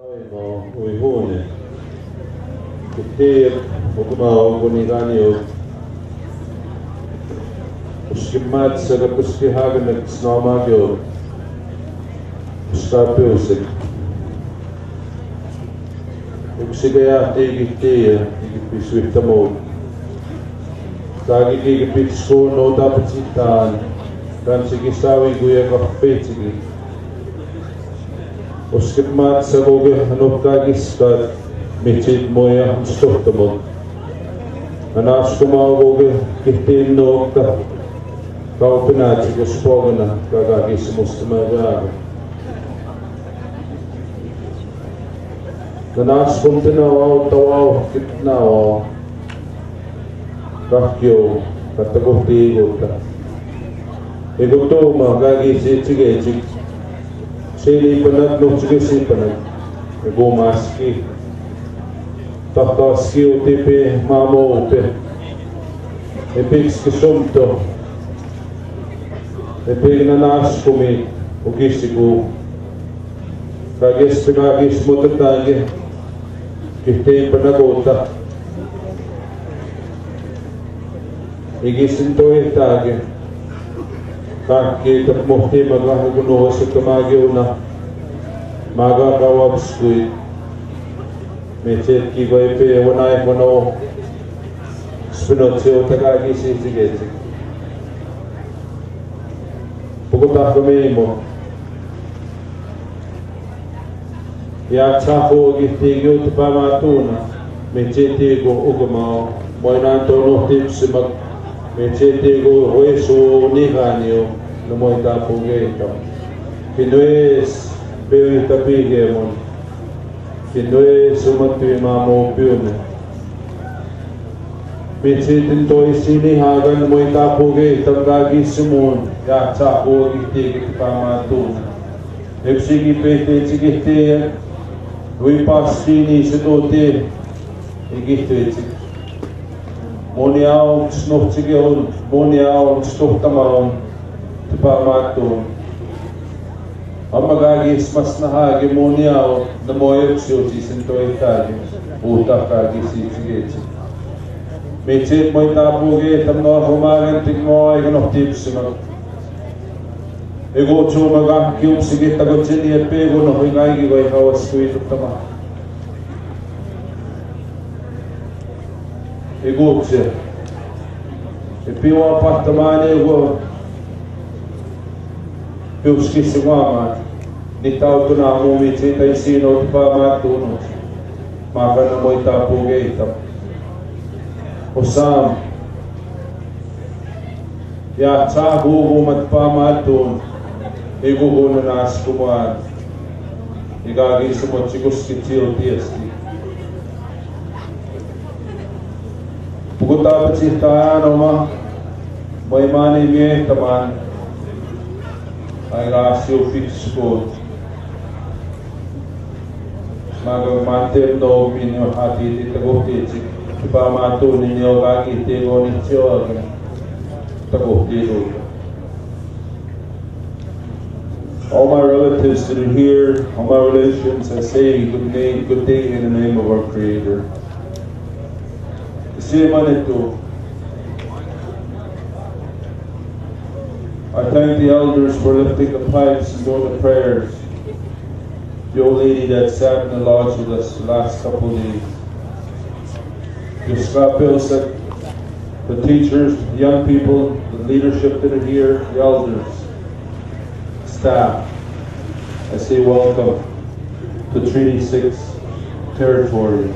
Uihune. Kutip, ukumao kuniganyo. Uskimat sa kapuskihagan at snamagyo. Uskapyusik. Ugsigaya tigitiya, igipiswitamo. Kagi kigipitsko no dapat sitaan. Dan sigisawi guya kapitsigi. Uskimat sa goge hanop kagiskat. Mitsit moya stohtamo. Anas kumao goge kitin no ka. Kau pinati kuspogana kagagis mustamagaga. Nanas kung tinawaw, tawaw, kitnawaw, kakyo, katagotigo ka. Iguto magagisi, sige, sili panag, no, sige, si panag. Igumaski. Taktaski, utipi, mamo, upi. Ipix kisumto. Ipig nanas kumi, ugisigo. Kagis pinagis mo tatagi. Kiti panagota. Igisin to itagi. Kaki takmukti magahaguno sa tumagyo na magakawabskoy. Mechet ki goy pe wanay mono spinot siyo tagagi sige. Pugutak kami mo. Ya chapo gitigyo to pamatuna mechetigo ugmao moinanto no tips mag mechetigo hueso niganyo no moita pugeto kinoes pe tapigemon kinoes sumatui mamo piune mechetin to isini hagan moita pugeto gagi sumun ya chapo gitigyo to pamatuna epsigi pete chigite we pass fini sedote igitwit moniao snochtigeon moniao stochtamaon tpamato amagagis mas nahagi moniao na moyo sioti sento itali uta kagi sigeti mechet moy tapuge tamno humagen tigmo ay gno tips no ego chuma ga kyum sige tagot chini pego no hingai gi goi hawas kui tama ego che e più appartamane ego più skisi mama ni tau tuna mo mi chita isino pa ma tuno ma kana mo ita pugeita osam ya cha go mat pa ma tuno ego na nas kuman igagi sumot chigos kitio tiesti puguta pachita no ma may mani me taman ay rasio fix ko magmante no minyo hati titagote pa mato ninyo gagi tego nicho tagote do. All my relatives that are here, all my relations, I say good day in the name of our Creator. I thank the elders for lifting the pipes and doing the prayers. The old lady that sat in the lodge with us the last couple of days. The scapels, the teachers, the young people, the leadership that are here, the elders. Staff, I say welcome to Treaty 6 territory.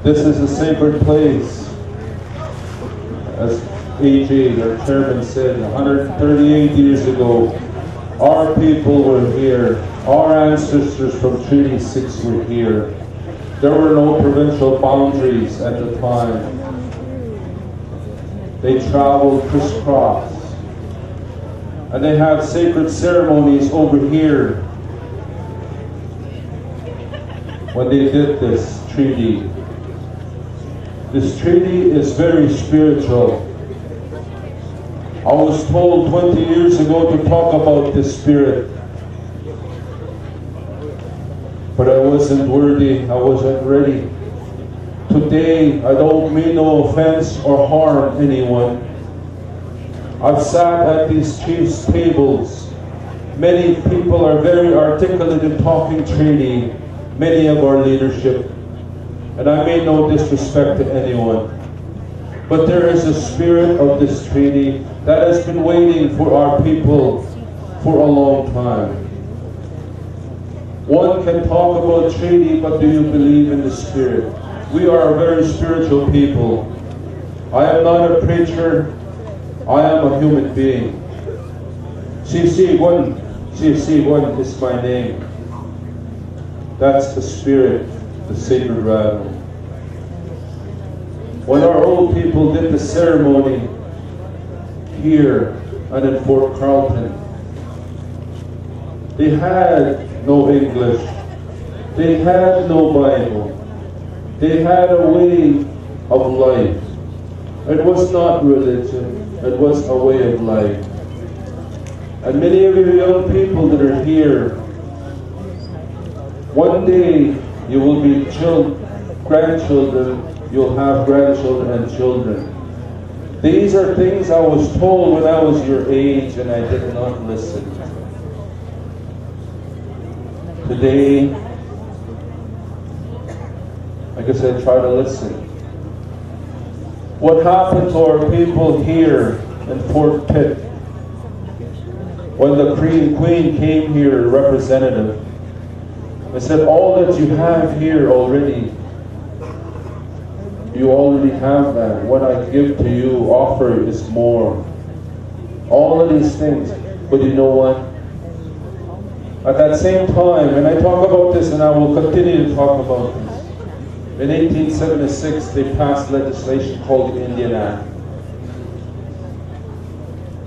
This is a sacred place. As AJ, our chairman, said 138 years ago, our people were here. Our ancestors from Treaty 6 were here. There were no provincial boundaries at the time. They traveled crisscross. And they have sacred ceremonies over here when they did this treaty. This treaty is very spiritual. I was told 20 years ago to talk about the spirit. wasn't worthy, I wasn't ready. Today, I don't mean no offense or harm anyone. I've sat at these chiefs' tables. Many people are very articulate in talking treaty, many of our leadership. And I mean no disrespect to anyone. But there is a spirit of this treaty that has been waiting for our people for a long time. One can talk about treaty, but do you believe in the spirit? We are a very spiritual people. I am not a preacher. I am a human being. CC1 is my name. That's the spirit, the sacred rattle. When our old people did the ceremony here and in Fort Carlton, they had no English. They had no Bible. They had a way of life. It was not religion. It was a way of life. And many of you young people that are here, one day you will be grandchildren, you'll have grandchildren and children. These are things I was told when I was your age and I did not listen. Today, I guess I try to listen. What happened to our people here in Fort Pitt when the Queen came here, representative? I said, all that you have here already, you already have that. What I give to you, offer is more. All of these things. But you know what? At that same time, and I talk about this and I will continue to talk about this. In 1876, they passed legislation called the Indian Act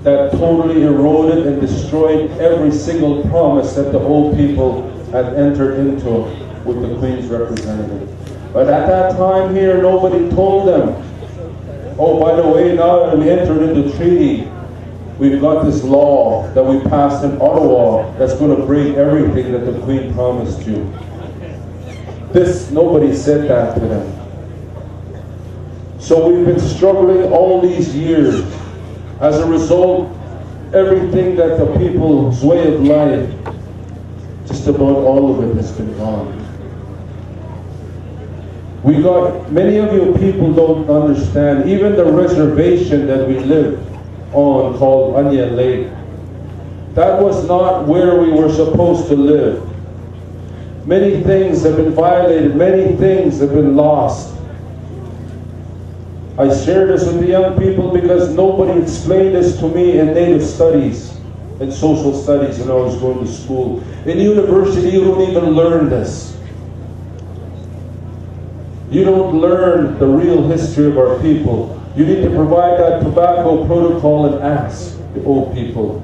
that totally eroded and destroyed every single promise that the old people had entered into with the Queen's representative. But at that time here, nobody told them, oh, by the way, now that we entered into treaty, we've got this law that we passed in Ottawa that's going to break everything that the Queen promised you. Nobody said that to them. So we've been struggling all these years. As a result, everything that the people's way of life, just about all of it has been gone. Many of you people don't understand, even the reservation that we live on called Onion Lake, that was not where we were supposed to live. Many things have been violated, many things have been lost. I share this with the young people because nobody explained this to me in Native studies and social studies when I was going to school. In university, you don't even learn this. You don't learn the real history of our people. You need to provide that tobacco protocol and ask the old people.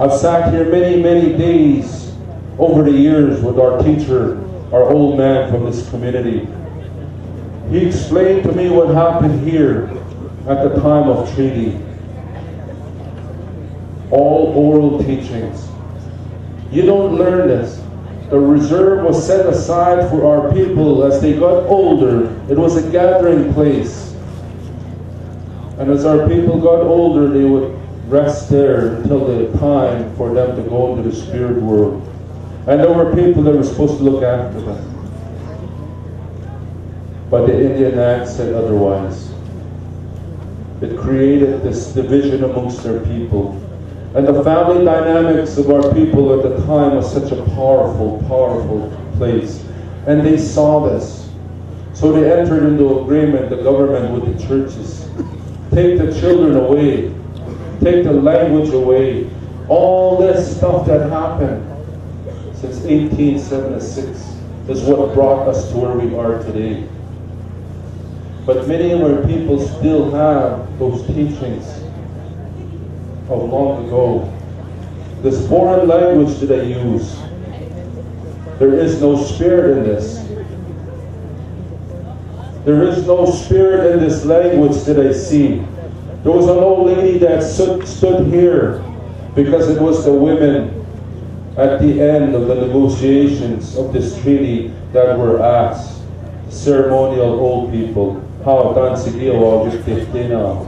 I've sat here many, many days over the years with our teacher, our old man from this community. He explained to me what happened here at the time of treaty. All oral teachings. You don't learn this. The reserve was set aside for our people as they got older. It was a gathering place. And as our people got older, they would rest there until the time for them to go into the spirit world. And there were people that were supposed to look after them. But the Indian Act said otherwise. It created this division amongst their people. And the family dynamics of our people at the time was such a powerful, powerful place. And they saw this. So they entered into agreement, the government with the churches. Take the children away. Take the language away. All this stuff that happened since 1876 is what brought us to where we are today. But many of our people still have those teachings of long ago. This foreign language that I use, there is no spirit in this. There is no spirit in this language that I see. There was an old lady that stood here because it was the women At the end of the negotiations of this treaty that were asked, ceremonial old people, how dan sigiwa juktiftina.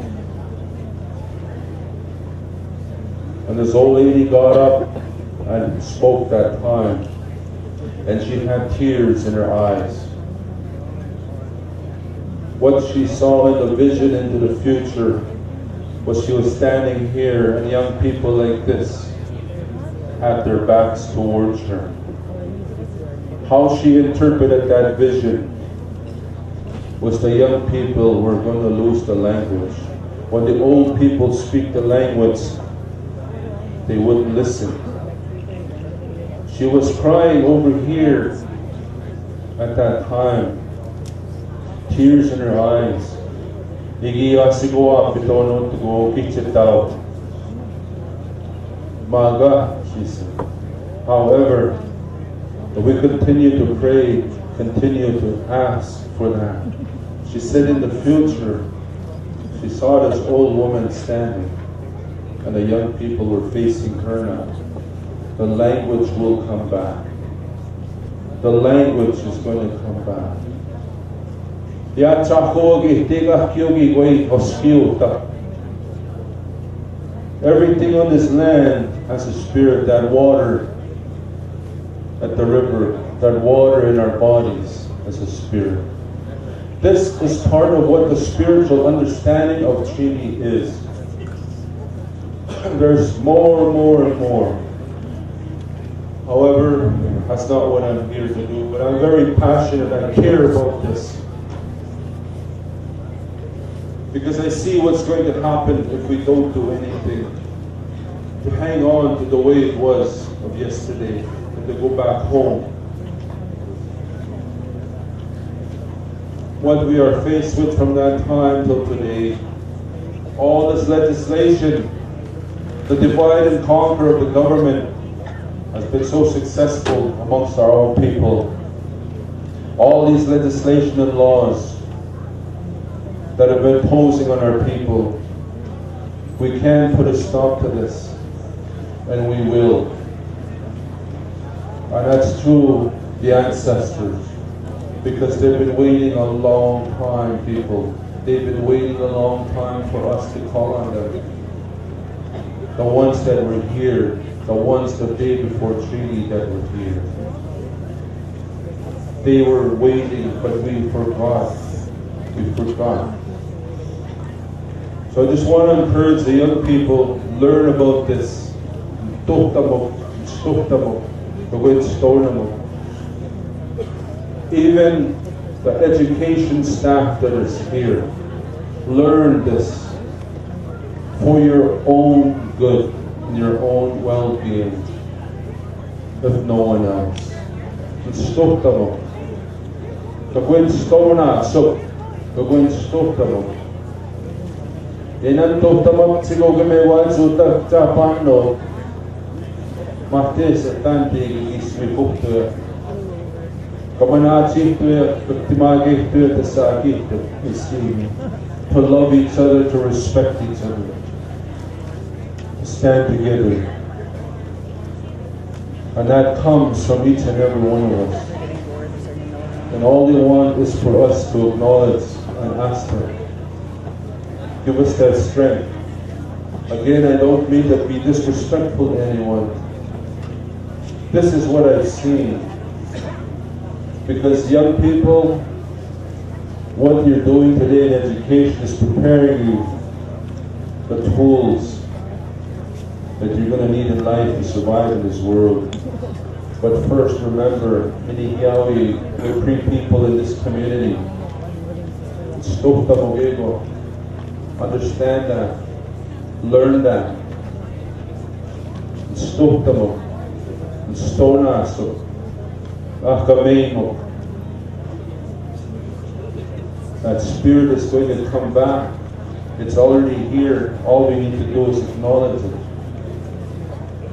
And this old lady got up and spoke that time, and she had tears in her eyes. What she saw in the vision into the future was she was standing here, and young people like this had their backs towards her. How she interpreted that vision was the young people were going to lose the language. When the old people speak the language, they wouldn't listen. She was crying over here at that time, tears in her eyes. Maga, she said. However, we continue to pray, continue to ask for that. She said in the future, she saw this old woman standing, and the young people were facing her now. The language will come back. The language is going to come back. Everything on this land has a spirit. That water at the river, that water in our bodies has a spirit. This is part of what the spiritual understanding of Trinity is. There's more and more and more. However, that's not what I'm here to do, but I'm very passionate. I care about this. Because I see what's going to happen if we don't do anything. To hang on to the way it was of yesterday and to go back home. What we are faced with from that time till today, all this legislation, the divide and conquer of the government has been so successful amongst our own people. All these legislation and laws that have been imposing on our people, we can put a stop to this, and we will. And that's through the ancestors, because they've been waiting a long time, people. They've been waiting a long time for us to call on them. The ones that were here, the ones the day before treaty that were here. They were waiting, but we forgot. We forgot. So I just want to encourage the young people, learn about this. Even the education staff that is here, learn this for your own good and your own well-being, if no one else. To love each other, to respect each other, to stand together. And that comes from each and every one of us. And all they want is for us to acknowledge and ask them. Give us that strength. Again, I don't mean to be disrespectful to anyone. This is what I've seen. Because young people, what you're doing today in education is preparing you the tools that you're going to need in life to survive in this world. But first, remember, we're free people in this community. Understand that. Learn that. That spirit is going to come back. It's already here. All we need to do is acknowledge it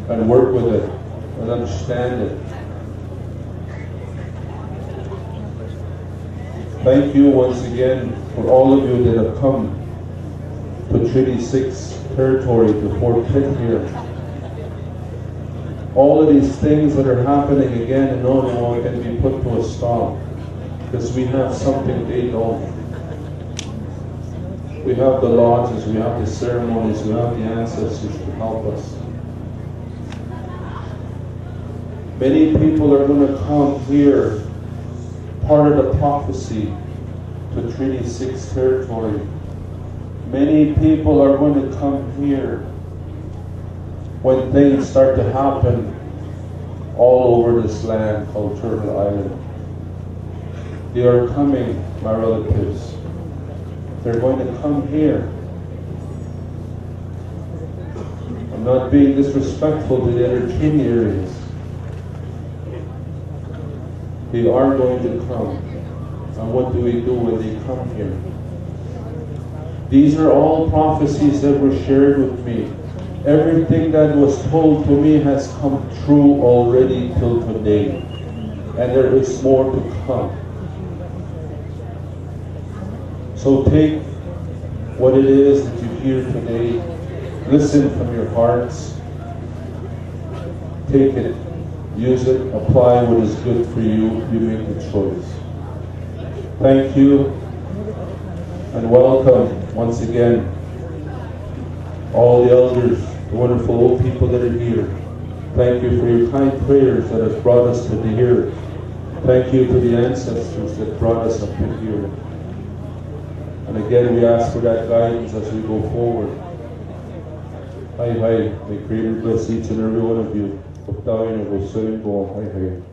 and work with it and understand it. Thank you once again for all of you that have come to Treaty 6 territory, to Fort Pitt here. All of these things that are happening again and on and on can be put to a stop, because we have something they don't. We have the lodges, we have the ceremonies, we have the ancestors to help us. Many people are going to come here, part of the prophecy, to Treaty 6 territory. Many people are going to come here when things start to happen all over this land called Turtle Island. They are coming, my relatives. They're going to come here. I'm not being disrespectful to the other kin areas. They are going to come. And what do we do when they come here? These are all prophecies that were shared with me. Everything that was told to me has come true already till today. And there is more to come. So take what it is that you hear today. Listen from your hearts. Take it. Use it. Apply what is good for you. You make the choice. Thank you. And welcome once again all the elders, the wonderful old people that are here. Thank you for your kind prayers that have brought us to here. Thank you to the ancestors that brought us up to here. And again, we ask for that guidance as we go forward. Hi, hi. May Creator bless each and every one of you. Hi, hi.